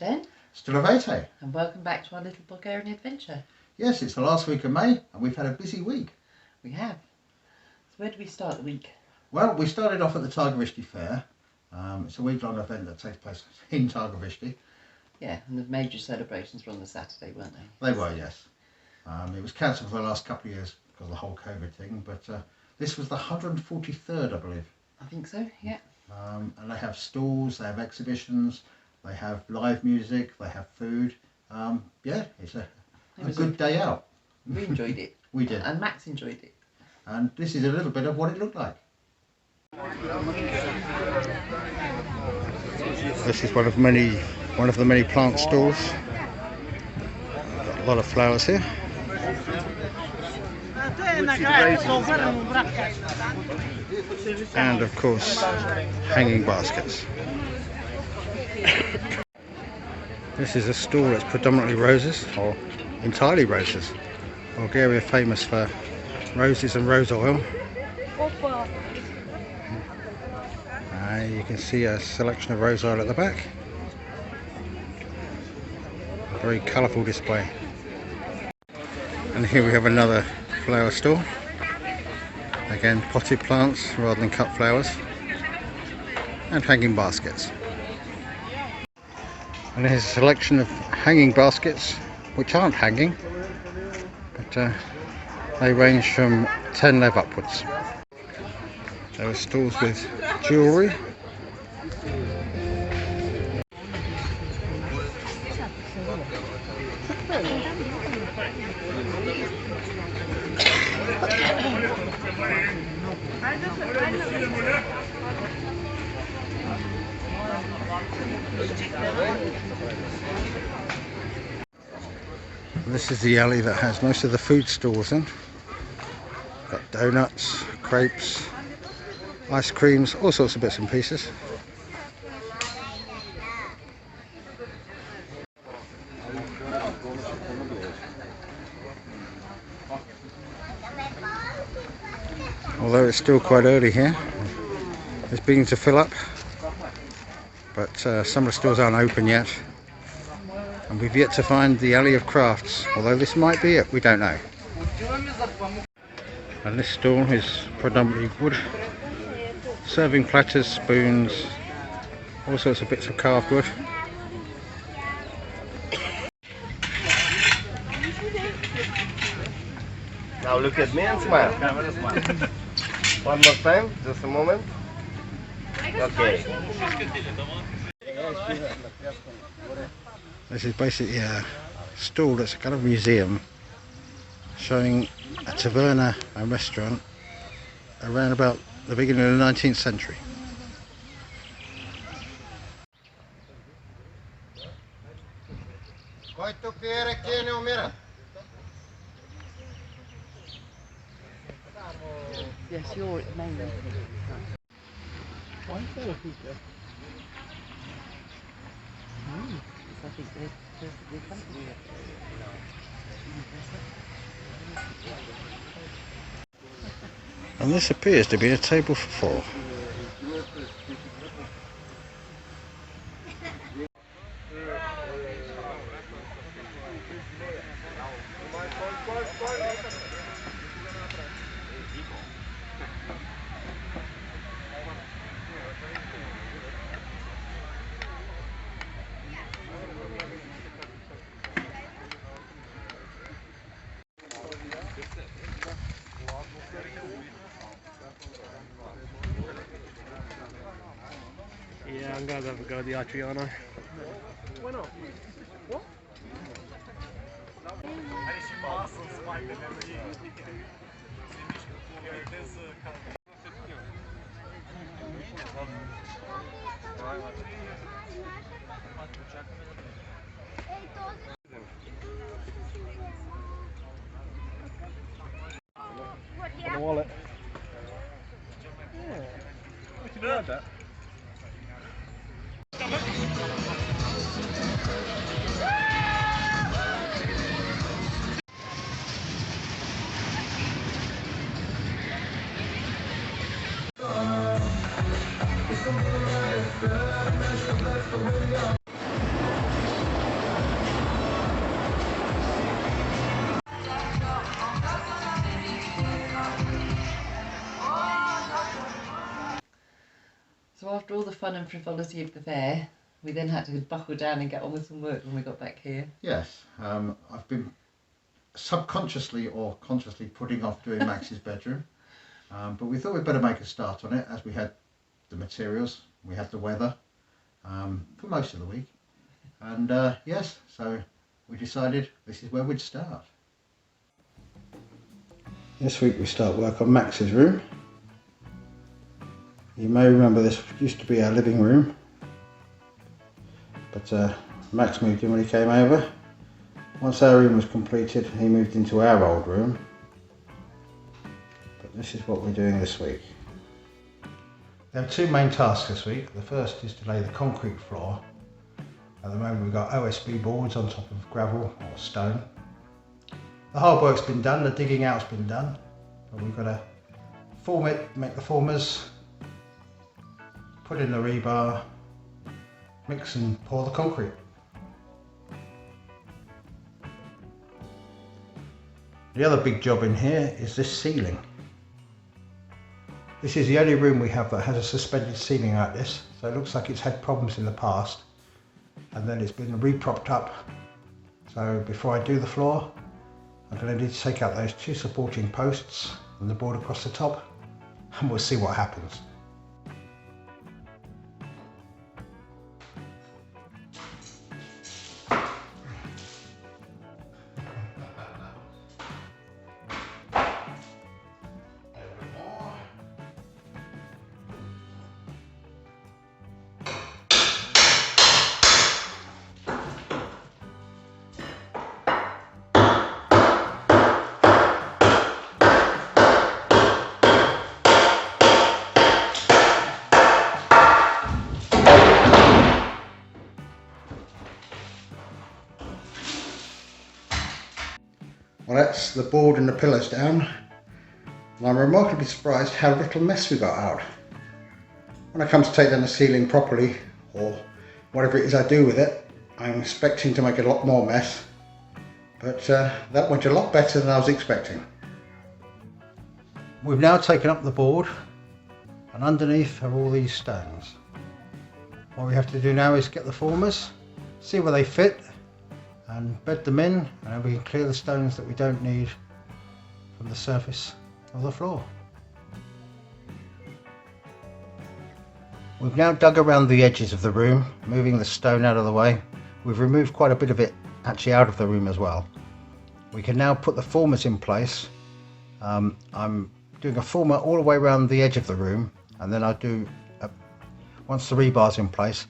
Den. Still Renovating. And welcome back to our little Bulgarian adventure. Yes, it's the last week of May and we've had a busy week. We have. So where do we start the week? Well, we started off at the Targovishte fair. It's a week-long event that takes place in Targovishte. Yeah, and the major celebrations were on the Saturday, weren't they? They were, yes. It was cancelled for the last couple of years because of the whole COVID thing, but this was the 143rd, I believe. I think so, yeah. And they have stalls, they have exhibitions, they have live music, they have food. Yeah, it's a good day out. We enjoyed it. We did. And Max enjoyed it. And this is a little bit of what it looked like. This is one of the many plant stalls. Got a lot of flowers here. And of course, hanging baskets. This is a stall that's predominantly roses, or entirely roses. Bulgaria famous for roses and rose oil. You can see a selection of rose oil at the back. A very colourful display. And here we have another flower stall. Again, potted plants rather than cut flowers. And hanging baskets. And here's a selection of hanging baskets, which aren't hanging, but they range from 10 lev upwards. There are stalls with jewellery. This is the alley that has most of the food stalls in. Got donuts, crepes, ice creams, all sorts of bits and pieces. Although it's still quite early here, it's beginning to fill up, but some of the stores aren't open yet, and we've yet to find the alley of crafts, although this might be it, we don't know. And this stall is predominantly wood, serving platters, spoons, all sorts of bits of carved wood. Now look at me and smile. One more time, just a moment. Okay. This is basically a stall that's a kind of museum showing a taverna and restaurant around about the beginning of the 19th century. Yes, you're at the main one. Why is there a pizza? I think they're company. And this appears to be a table for four. Yeah, I'm going to have a go at the Adriano. Why not? What? The wallet. Yeah. I can add that. fun and frivolity of the fair, we then had to buckle down and get on with some work when we got back here. Yes, I've been subconsciously or consciously putting off doing Max's bedroom, but we thought we'd better make a start on it as we had the materials, we had the weather for most of the week, and yes, so we decided this is where we'd start. This week we start work on Max's room. You may remember this used to be our living room, but Max moved in when he came over. Once our room was completed, he moved into our old room. But this is what we're doing this week. There are two main tasks this week. The first is to lay the concrete floor. At the moment we've got OSB boards on top of gravel or stone. The hard work's been done, the digging out's been done, but we've got to form it, make the formers, put in the rebar, mix and pour the concrete. The other big job in here is this ceiling. This is the only room we have that has a suspended ceiling like this, so it looks like it's had problems in the past and then it's been re-propped up. So before I do the floor, I'm going to need to take out those two supporting posts and the board across the top, and we'll see what happens. Well, that's the board and the pillars down, and I'm remarkably surprised how little mess we got out. When I come to take down the ceiling properly, or whatever it is I do with it, I'm expecting to make a lot more mess, but that went a lot better than I was expecting. We've now taken up the board, and underneath are all these stones. What we have to do now is get the formers, see where they fit, and bed them in, and then we can clear the stones that we don't need from the surface of the floor. We've now dug around the edges of the room, moving the stone out of the way. We've removed quite a bit of it actually out of the room as well. We can now put the formers in place. I'm doing a former all the way around the edge of the room, and then I'll do, once the rebar's in place,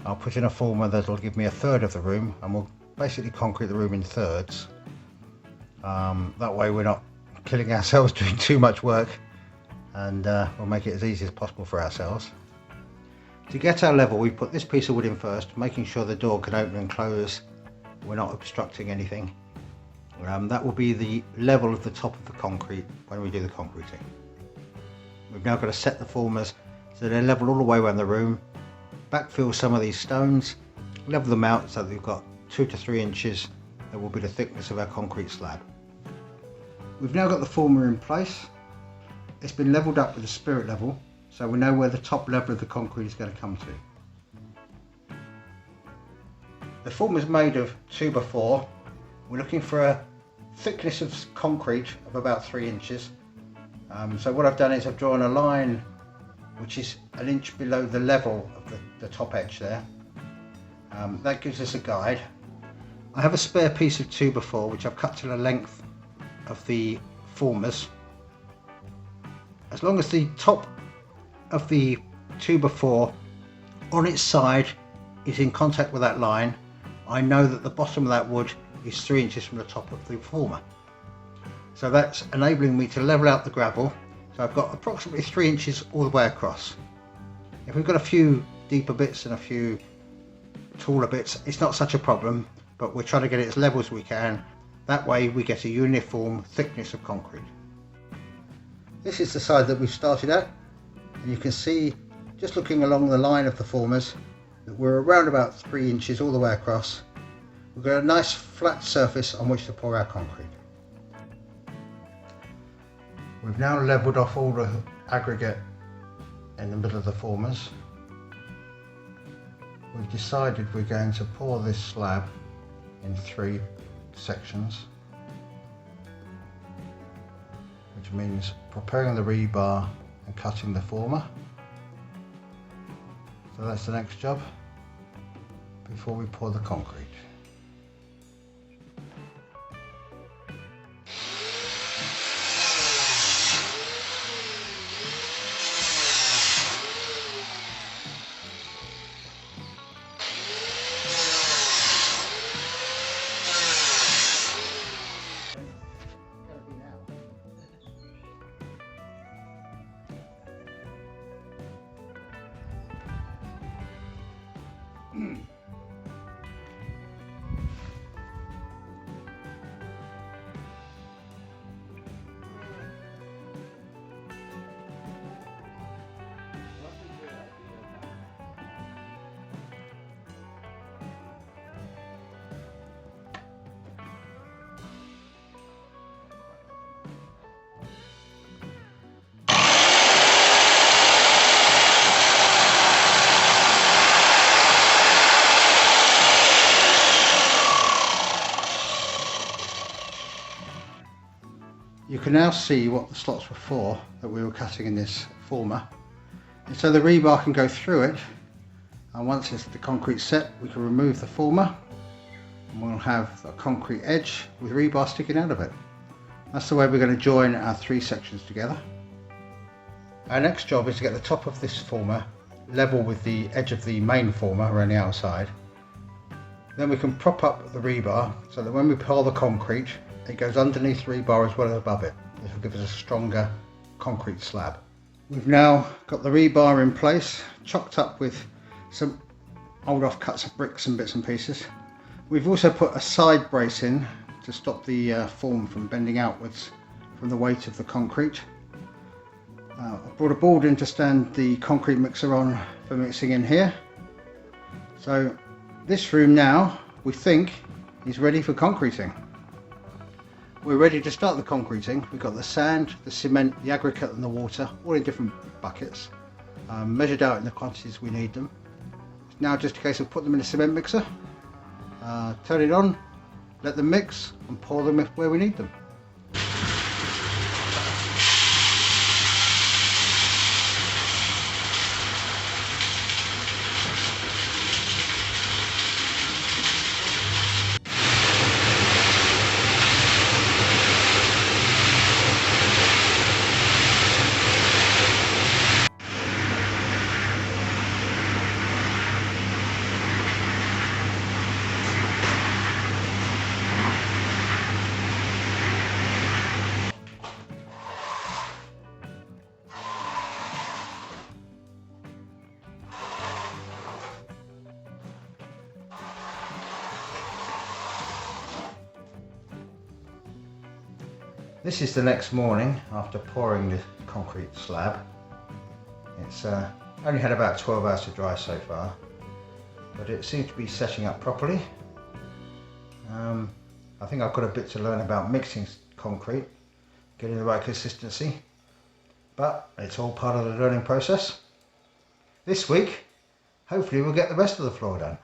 I'll put in a former that'll give me a third of the room, and we'll basically concrete the room in thirds. That way we're not killing ourselves doing too much work, and we'll make it as easy as possible for ourselves. To get our level, we put this piece of wood in first, making sure the door can open and close, we're not obstructing anything. That will be the level of the top of the concrete when we do the concreting. We've now got to set the formers so they're level all the way around the room, backfill some of these stones, level them out so that we've got 2 to 3 inches that will be the thickness of our concrete slab. We've now got the former in place. It's been levelled up with a spirit level, so we know where the top level of the concrete is going to come to. The former is made of 2x4. We're looking for a thickness of concrete of about 3 inches. So what I've done is I've drawn a line which is 1 inch below the level of the top edge there. That gives us a guide. I have a spare piece of 2x4 which I've cut to the length of the formers. As long as the top of the 2x4 on its side is in contact with that line, I know that the bottom of that wood is 3 inches from the top of the former. So that's enabling me to level out the gravel. So I've got approximately 3 inches all the way across. If we've got a few deeper bits and a few taller bits, it's not such a problem, but we're trying to get it as level as we can. That way we get a uniform thickness of concrete. This is the side that we've started at, and you can see, just looking along the line of the formers, that we're around about 3 inches all the way across. We've got a nice flat surface on which to pour our concrete. We've now levelled off all the aggregate in the middle of the formers. we've decided we're going to pour this slab in 3 sections, which means preparing the rebar and cutting the former. So that's the next job before we pour the concrete. You can now see what the slots were for that we were cutting in this former. And so the rebar can go through it, and once the concrete set, we can remove the former and we'll have a concrete edge with rebar sticking out of it. That's the way we're going to join our 3 sections together. Our next job is to get the top of this former level with the edge of the main former around the outside. Then we can prop up the rebar so that when we pour the concrete, it goes underneath the rebar as well as above it. This will give us a stronger concrete slab. We've now got the rebar in place, chocked up with some old off-cuts of bricks and bits and pieces. We've also put a side brace in to stop the form from bending outwards from the weight of the concrete. I've brought a board in to stand the concrete mixer on for mixing in here. So this room now, we think, is ready for concreting. We're ready to start the concreting. We've got the sand, the cement, the aggregate and the water, all in different buckets, measured out in the quantities we need them. It's now just a case of put them in a cement mixer, turn it on, let them mix and pour them where we need them. This is the next morning after pouring the concrete slab. It's only had about 12 hours to dry so far, but it seems to be setting up properly. I think I've got a bit to learn about mixing concrete, getting the right consistency, but it's all part of the learning process. This week, hopefully we'll get the rest of the floor done.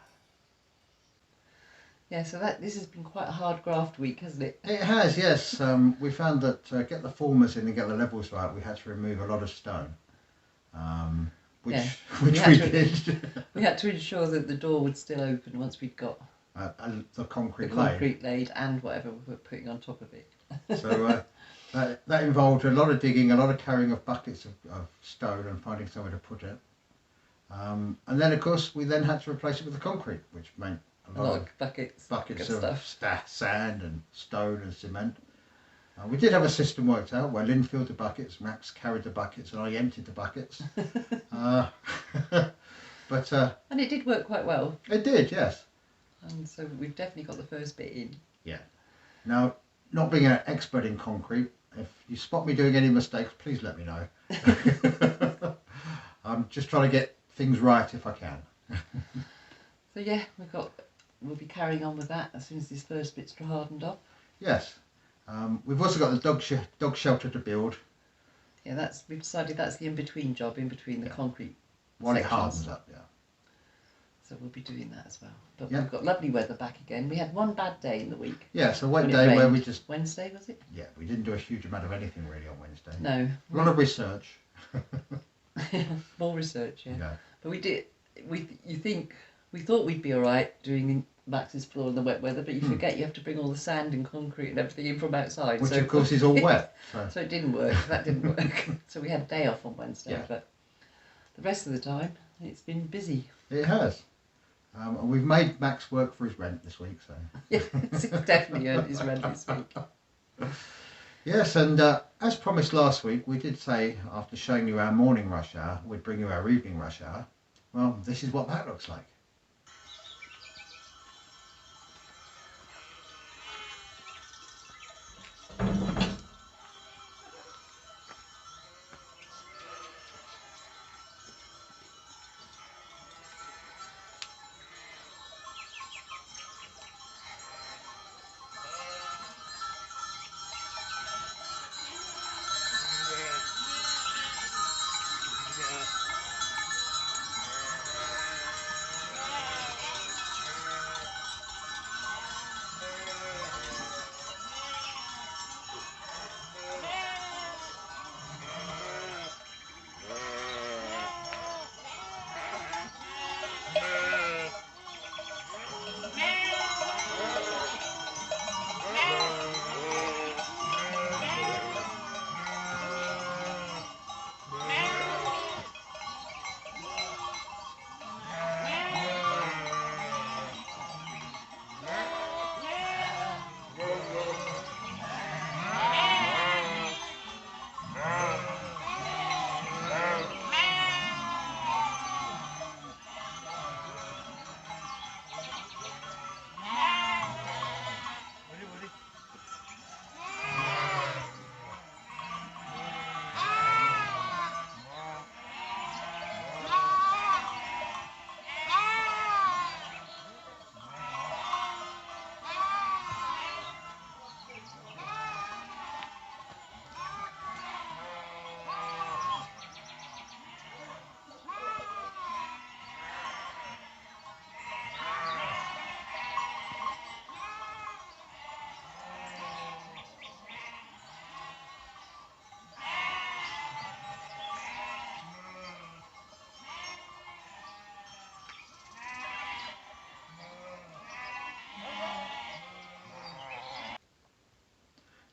Yeah, so this has been quite a hard graft week, hasn't it? It has, yes. We found that to get the formers in and get the levels right, we had to remove a lot of stone, which we did. We had to ensure that the door would still open once we'd got the concrete laid and whatever we were putting on top of it. So that involved a lot of digging, a lot of carrying of buckets of stone and finding somewhere to put it. And then, of course, we then had to replace it with the concrete, which meant a lot of buckets of sand and stone and cement. We did have a system worked out where Lynn filled the buckets, Max carried the buckets, and I emptied the buckets. And it did work quite well. It did, yes. And so we've definitely got the first bit in. Yeah. Now, not being an expert in concrete, if you spot me doing any mistakes, please let me know. I'm just trying to get things right if I can. So yeah, we'll be carrying on with that as soon as this first bit's hardened up. Yes. We've also got the dog shelter to build. Yeah, we've decided that's the in-between job, in between the concrete While sections. it hardens up, yeah. So we'll be doing that as well. But Yeah. we've got lovely weather back again. We had one bad day in the week. Yeah, so one when it day where we rained. just, Wednesday, was it? yeah, we didn't do a huge amount of anything really on Wednesday. No. A lot of research. More research, yeah. Yeah. But we did. We thought we'd be all right doing Max's floor in the wet weather, but you forget you have to bring all the sand and concrete and everything in from outside. Which so, of course is all wet. So. So it didn't work. That didn't work. So we had a day off on Wednesday, Yeah. but the rest of the time it's been busy. It has. And we've made Max work for his rent this week, so. Yes, he's definitely earned his rent this week. Yes, and as promised last week, we did say after showing you our morning rush hour, we'd bring you our evening rush hour. Well, this is what that looks like.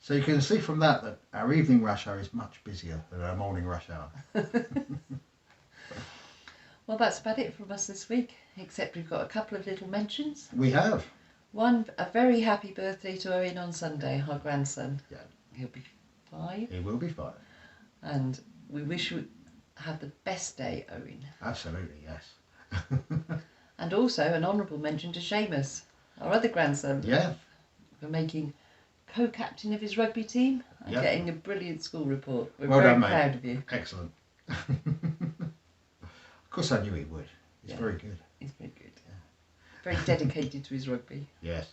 So you can see from that that our evening rush hour is much busier than our morning rush hour. Well, that's about it from us this week, except we've got a couple of little mentions. We have. One, a very happy birthday to Owen on Sunday, our grandson. Yeah. He'll be 5. It will be 5. And we wish you had the best day, Owen. Absolutely, yes. And also an honourable mention to Seamus, our other grandson, Yeah. for making co-captain of his rugby team and Yep. getting a brilliant school report. We're Well very done, mate. proud of you. Excellent. Of course I knew he would. He's very good. He's very good. Very dedicated to his rugby. Yes.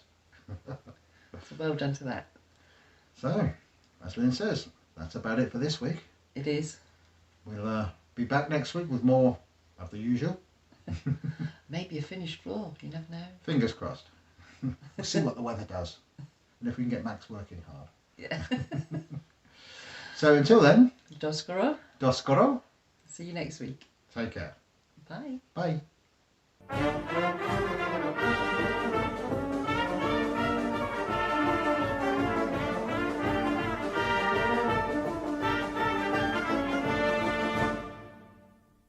So well done to that. So, as Lynn says, that's about it for this week. It is. We'll be back next week with more of the usual. Maybe a finished floor, you never know. Fingers crossed. We'll see what the weather does. And if we can get Max working hard. Yeah. So until then, Doskoro. do skoro. See you next week. Take care. Bye. Bye.